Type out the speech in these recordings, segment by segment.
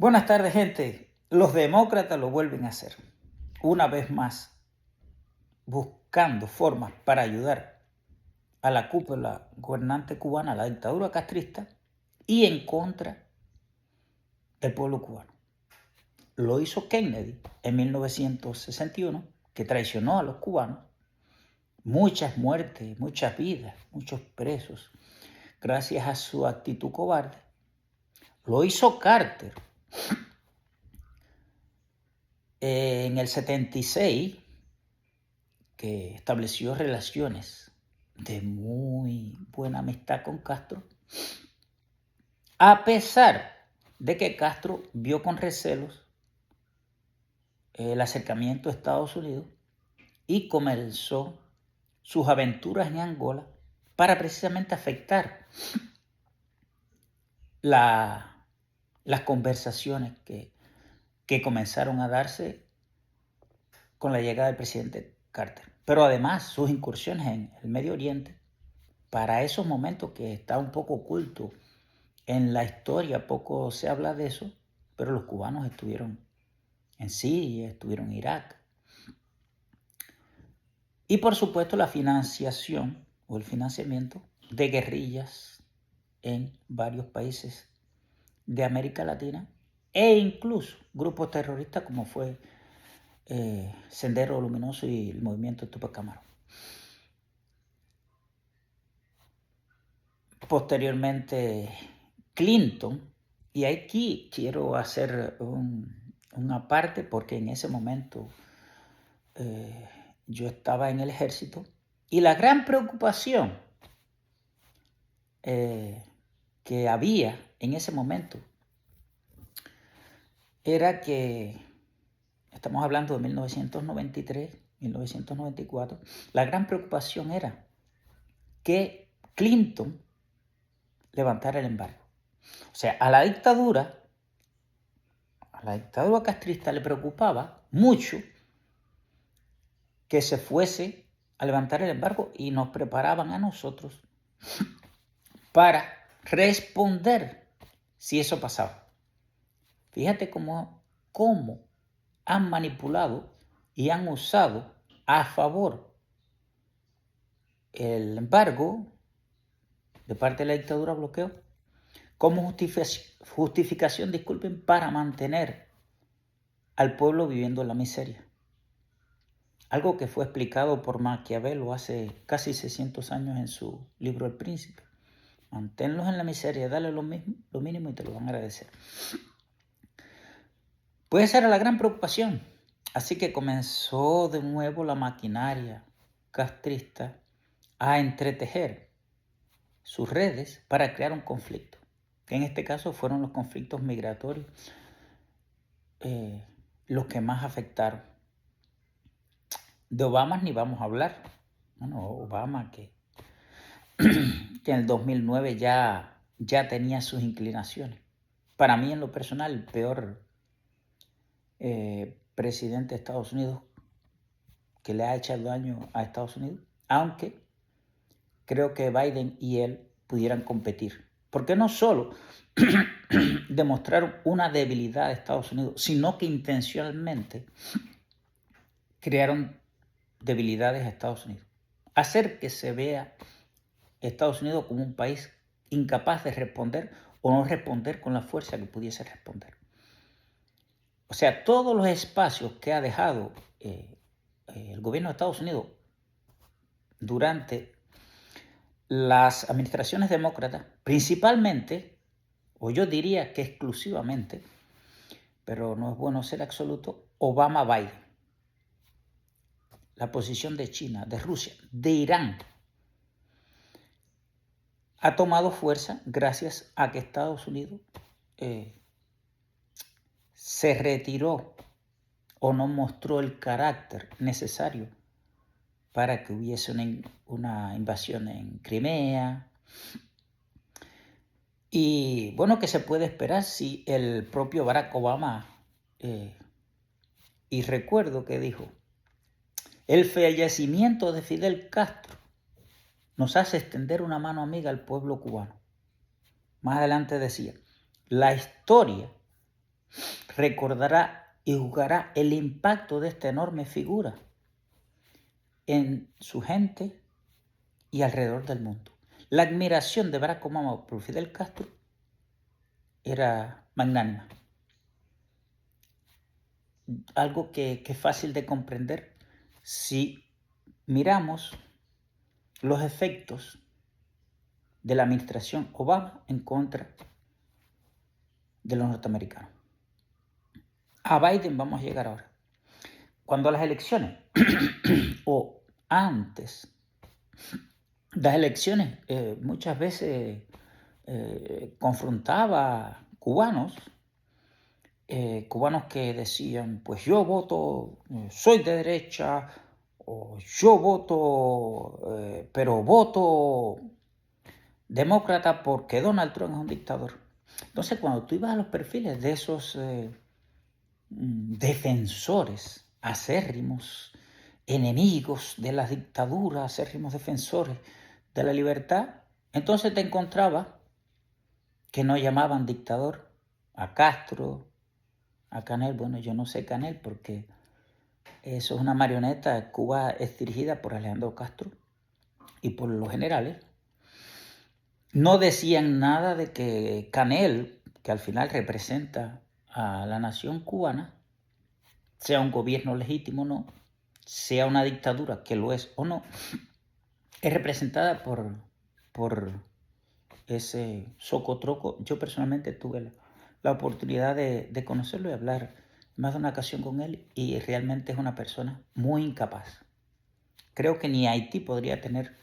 Buenas tardes, gente. Los demócratas lo vuelven a hacer. Una vez más, buscando formas para ayudar a la cúpula gobernante cubana, a la dictadura castrista, y en contra del pueblo cubano. Lo hizo Kennedy en 1961, que traicionó a los cubanos. Muchas muertes, muchas vidas, muchos presos, gracias a su actitud cobarde. Lo hizo Carter en el 76, que estableció relaciones de muy buena amistad con Castro, a pesar de que Castro vio con recelos el acercamiento a Estados Unidos y comenzó sus aventuras en Angola para precisamente afectar las conversaciones que comenzaron a darse con la llegada del presidente Carter. Pero además sus incursiones en el Medio Oriente, para esos momentos que está un poco oculto en la historia, poco se habla de eso, pero los cubanos estuvieron en Siria, estuvieron en Irak. Y por supuesto la financiación o el financiamiento de guerrillas en varios países de América Latina e incluso grupos terroristas como fue Sendero Luminoso y el movimiento Tupac Amaru. Posteriormente Clinton, y aquí quiero hacer una parte porque en ese momento yo estaba en el ejército y la gran preocupación que había en ese momento era que, estamos hablando de 1993, 1994, la gran preocupación era que Clinton levantara el embargo. O sea, a la dictadura castrista le preocupaba mucho que se fuese a levantar el embargo y nos preparaban a nosotros para responder si eso pasaba. Fíjate cómo han manipulado y han usado a favor el embargo de parte de la dictadura, bloqueo, como justificación, disculpen, para mantener al pueblo viviendo en la miseria. Algo que fue explicado por Maquiavelo hace casi 600 años en su libro El Príncipe. Manténlos en la miseria, dale lo mínimo y te lo van a agradecer. Pues esa era la gran preocupación. Así que comenzó de nuevo la maquinaria castrista a entretejer sus redes para crear un conflicto, que en este caso fueron los conflictos migratorios los que más afectaron. De Obama ni vamos a hablar. Bueno, Obama que en el 2009 ya tenía sus inclinaciones. Para mí, en lo personal, el peor presidente de Estados Unidos que le ha echado daño a Estados Unidos, aunque creo que Biden y él pudieran competir. Porque no solo demostraron una debilidad de Estados Unidos, sino que intencionalmente crearon debilidades a Estados Unidos. Hacer que se vea Estados Unidos como un país incapaz de responder o no responder con la fuerza que pudiese responder. O sea, todos los espacios que ha dejado el gobierno de Estados Unidos durante las administraciones demócratas, principalmente, o yo diría que exclusivamente, pero no es bueno ser absoluto, Obama-Biden. La posición de China, de Rusia, de Irán, ha tomado fuerza gracias a que Estados Unidos se retiró o no mostró el carácter necesario para que hubiese una invasión en Crimea. Y bueno, ¿qué se puede esperar si el propio Barack Obama, y recuerdo que dijo, el fallecimiento de Fidel Castro nos hace extender una mano amiga al pueblo cubano? Más adelante decía, la historia recordará y juzgará el impacto de esta enorme figura en su gente y alrededor del mundo. La admiración de Barack Obama por Fidel Castro era magnánima. Algo que es fácil de comprender si miramos los efectos de la administración Obama en contra de los norteamericanos. A Biden vamos a llegar ahora. Cuando las elecciones, o antes de las elecciones, muchas veces confrontaba cubanos, cubanos que decían, pues yo voto, soy de derecha, o yo voto, pero voto demócrata porque Donald Trump es un dictador. Entonces, cuando tú ibas a los perfiles de esos defensores acérrimos, enemigos de la dictadura, acérrimos defensores de la libertad, entonces te encontrabas que no llamaban dictador a Castro, a Canel. Bueno, yo no sé Canel porque eso es una marioneta. Cuba es dirigida por Alejandro Castro y por los generales. No decían nada de que Canel, que al final representa a la nación cubana, sea un gobierno legítimo o no, sea una dictadura, que lo es o no, es representada por ese socotroco. Yo personalmente tuve la oportunidad de conocerlo y hablar más de una ocasión con él, y realmente es una persona muy incapaz. Creo que ni Haití podría tener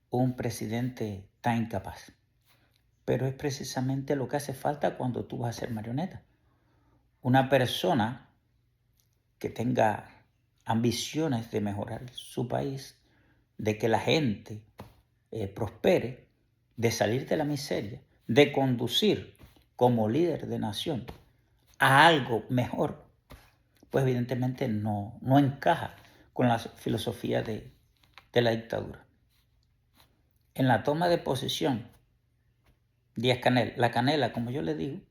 un presidente tan incapaz. Pero es precisamente lo que hace falta cuando tú vas a ser marioneta. Una persona que tenga ambiciones de mejorar su país, de que la gente prospere, de salir de la miseria, de conducir como líder de nación a algo mejor, pues evidentemente no encaja con la filosofía de la dictadura. En la toma de posesión, Díaz-Canel, la canela, como yo le digo,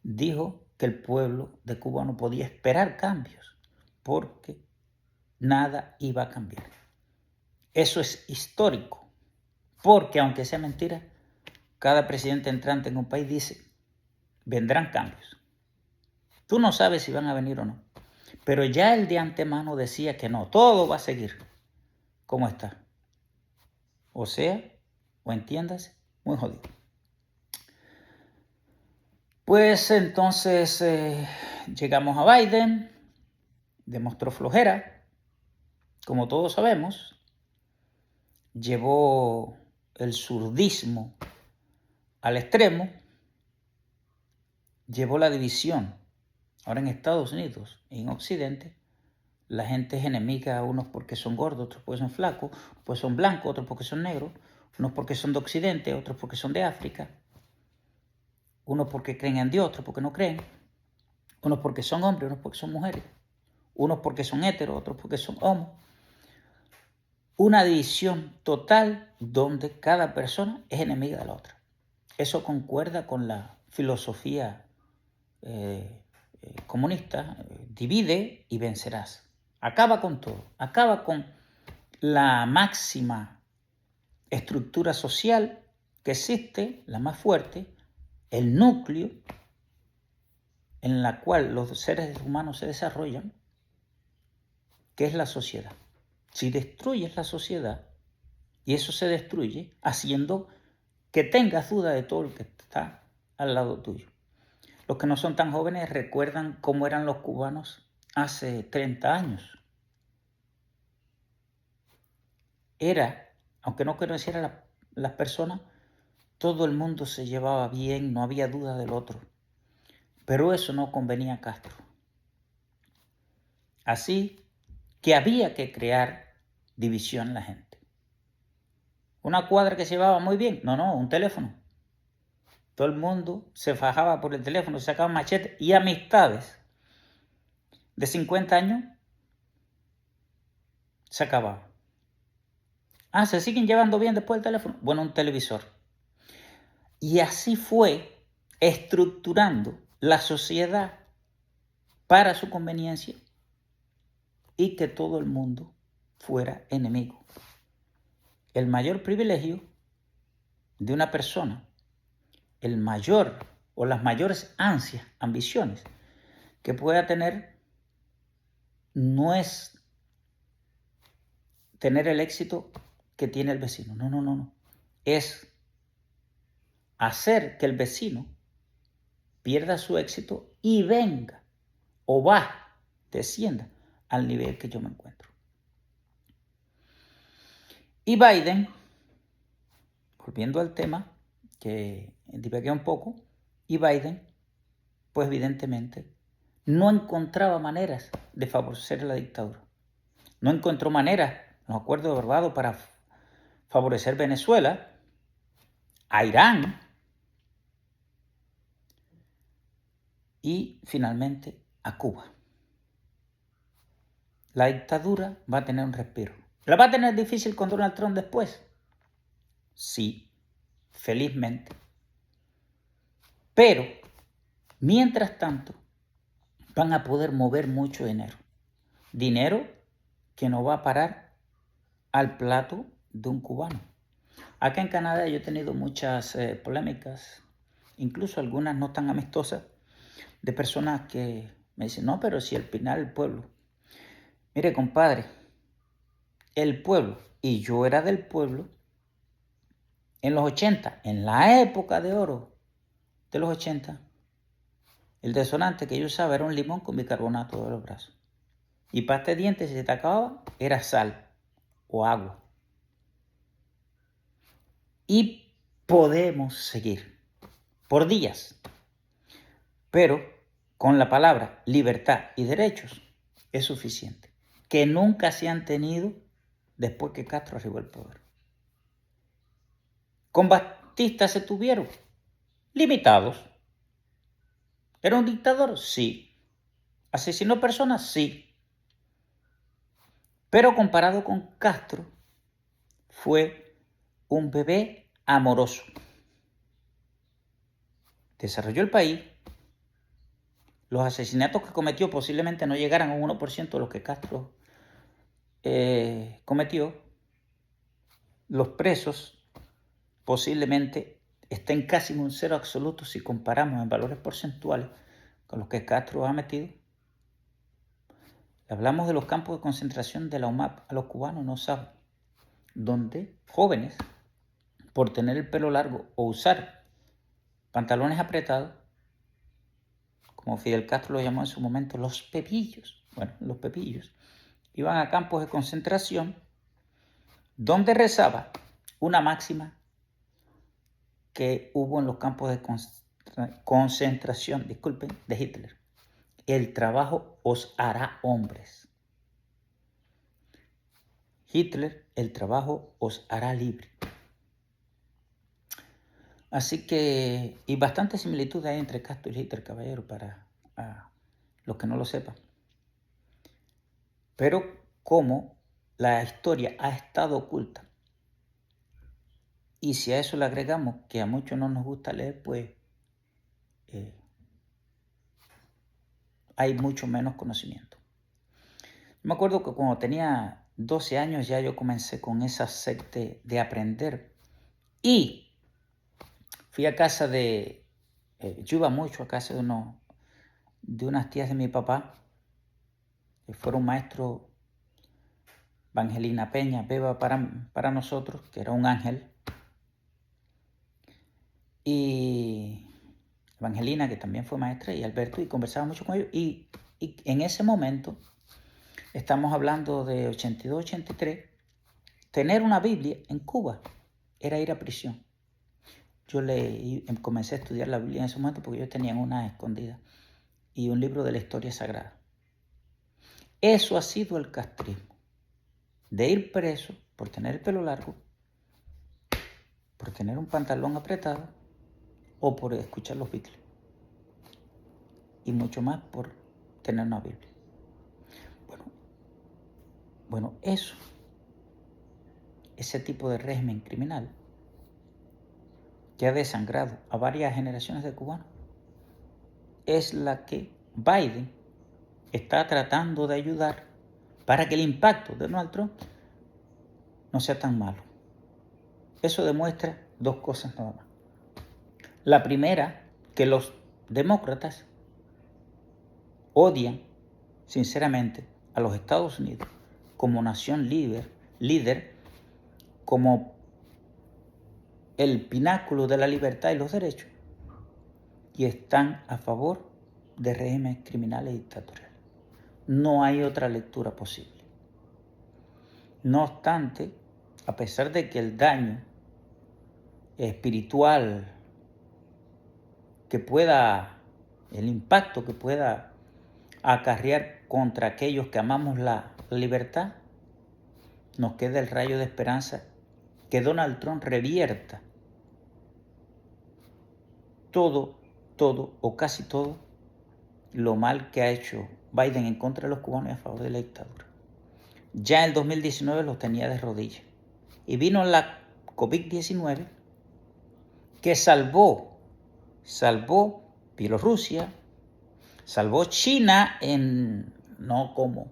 dijo que el pueblo de Cuba no podía esperar cambios porque nada iba a cambiar. Eso es histórico, porque aunque sea mentira, cada presidente entrante en un país dice, vendrán cambios. Tú no sabes si van a venir o no, pero ya él de antemano decía que no, todo va a seguir como está. O sea, o entiéndase, muy jodido. Pues entonces llegamos a Biden, demostró flojera, como todos sabemos, llevó el zurdismo al extremo, llevó la división. Ahora en Estados Unidos, en Occidente, la gente es enemiga a unos porque son gordos, otros porque son flacos, otros porque son blancos, otros porque son negros, unos porque son de Occidente, otros porque son de África, unos porque creen en Dios, otros porque no creen, unos porque son hombres, unos porque son mujeres, unos porque son heteros, otros porque son homos. Una división total donde cada persona es enemiga de la otra. Eso concuerda con la filosofía comunista, divide y vencerás. Acaba con todo, acaba con la máxima estructura social que existe, la más fuerte, el núcleo en la cual los seres humanos se desarrollan, que es la sociedad. Si destruyes la sociedad, y eso se destruye haciendo que tengas duda de todo lo que está al lado tuyo. Los que no son tan jóvenes recuerdan cómo eran los cubanos hace 30 años. Era, aunque no conociera las personas, todo el mundo se llevaba bien, no había duda del otro. Pero eso no convenía a Castro. Así que había que crear división en la gente. Una cuadra que se llevaba muy bien, no, un teléfono. Todo el mundo se fajaba por el teléfono, se sacaba machete, y amistades de 50 años se acababan. ¿Se siguen llevando bien después del teléfono? Bueno, un televisor. Y así fue estructurando la sociedad para su conveniencia y que todo el mundo fuera enemigo. El mayor privilegio de una persona, el mayor o las mayores ansias, ambiciones que pueda tener, no es tener el éxito que tiene el vecino. No. Es hacer que el vecino pierda su éxito y venga o descienda al nivel que yo me encuentro. Y Biden, volviendo al tema, que divagué un poco, y Biden, pues evidentemente, no encontraba maneras de favorecer la dictadura. No encontró maneras, los acuerdos de Barbados, para favorecer Venezuela, a Irán y finalmente a Cuba. La dictadura va a tener un respiro. ¿La va a tener difícil con Donald Trump después? Sí, felizmente. Pero, mientras tanto, van a poder mover mucho dinero. Dinero que no va a parar al plato de un cubano. Acá en Canadá yo he tenido muchas polémicas, incluso algunas no tan amistosas, de personas que me dicen, no, pero si al final el pueblo. Mire, compadre, el pueblo, y yo era del pueblo, en los 80, en la época de oro de los 80, el desodorante que yo usaba era un limón con bicarbonato de los brazos. Y pasta de dientes, si se te acababa, era sal o agua. Y podemos seguir por días. Pero con la palabra libertad y derechos es suficiente. Que nunca se han tenido después que Castro arribó al poder. Con Batista se tuvieron limitados. ¿Era un dictador? Sí. ¿Asesinó personas? Sí. Pero comparado con Castro, fue un bebé amoroso. Desarrolló el país. Los asesinatos que cometió posiblemente no llegaran a un 1% de los que Castro cometió. Los presos posiblemente estén casi en un cero absoluto si comparamos en valores porcentuales con los que Castro ha metido. Hablamos de los campos de concentración de la UMAP a los cubanos, no saben, donde jóvenes, por tener el pelo largo o usar pantalones apretados, como Fidel Castro lo llamó en su momento, los pepillos, iban a campos de concentración donde rezaba una máxima que hubo en los campos de concentración, de Hitler. El trabajo os hará hombres. Hitler, el trabajo os hará libre. Así que, y bastante similitud hay entre Castro y Hitler, caballero, para los que no lo sepan. Pero como la historia ha estado oculta, y si a eso le agregamos que a muchos no nos gusta leer, pues hay mucho menos conocimiento. Me acuerdo que cuando tenía 12 años ya yo comencé con esa sed de aprender. Y fui a casa yo iba mucho a casa de unas tías de mi papá, que fueron maestros, Evangelina Peña, Beba para nosotros, que era un ángel, y Evangelina, que también fue maestra, y Alberto, y conversaba mucho con ellos. Y en ese momento, estamos hablando de 82, 83, tener una Biblia en Cuba era ir a prisión. Yo comencé a estudiar la Biblia en ese momento porque yo tenía una escondida y un libro de la historia sagrada. Eso ha sido el castrismo, de ir preso por tener el pelo largo, por tener un pantalón apretado o por escuchar los Beatles. Y mucho más por tener una Biblia. Bueno, ese tipo de régimen criminal que ha desangrado a varias generaciones de cubanos, es la que Biden está tratando de ayudar para que el impacto de Donald Trump no sea tan malo. Eso demuestra dos cosas nada más. La primera, que los demócratas odian sinceramente a los Estados Unidos como nación líder, como el pináculo de la libertad y los derechos, y están a favor de regímenes criminales y dictatoriales. No hay otra lectura posible. No obstante, a pesar de que el daño espiritual el impacto que pueda acarrear contra aquellos que amamos la libertad, nos queda el rayo de esperanza que Donald Trump revierta todo o casi todo lo mal que ha hecho Biden en contra de los cubanos y a favor de la dictadura. Ya en el 2019 los tenía de rodillas. Y vino la COVID-19 que salvó Bielorrusia, salvó China, no como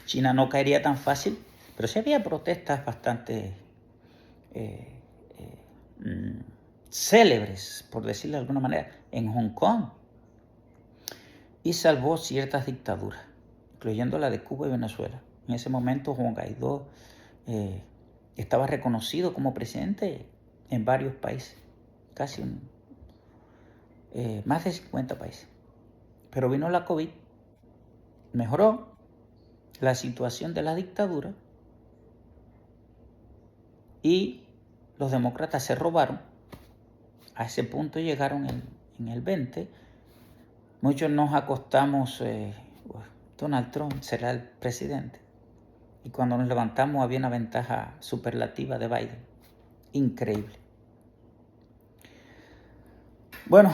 China no caería tan fácil, pero sí había protestas bastante célebres, por decirlo de alguna manera, en Hong Kong. Y salvó ciertas dictaduras, incluyendo la de Cuba y Venezuela. En ese momento Juan Guaidó estaba reconocido como presidente en varios países, casi más de 50 países. Pero vino la COVID, mejoró la situación de la dictadura y los demócratas se robaron. A ese punto llegaron en el 20. Muchos nos acostamos, Donald Trump será el presidente. Y cuando nos levantamos había una ventaja superlativa de Biden. Increíble. Bueno,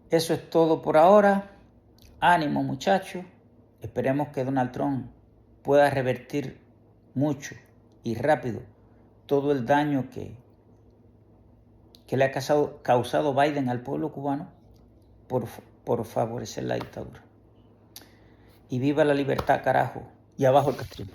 eso es todo por ahora. Ánimo, muchachos. Esperemos que Donald Trump pueda revertir mucho y rápido todo el daño que le ha causado Biden al pueblo cubano por favorecer la dictadura. Y viva la libertad, carajo. Y abajo el castrismo.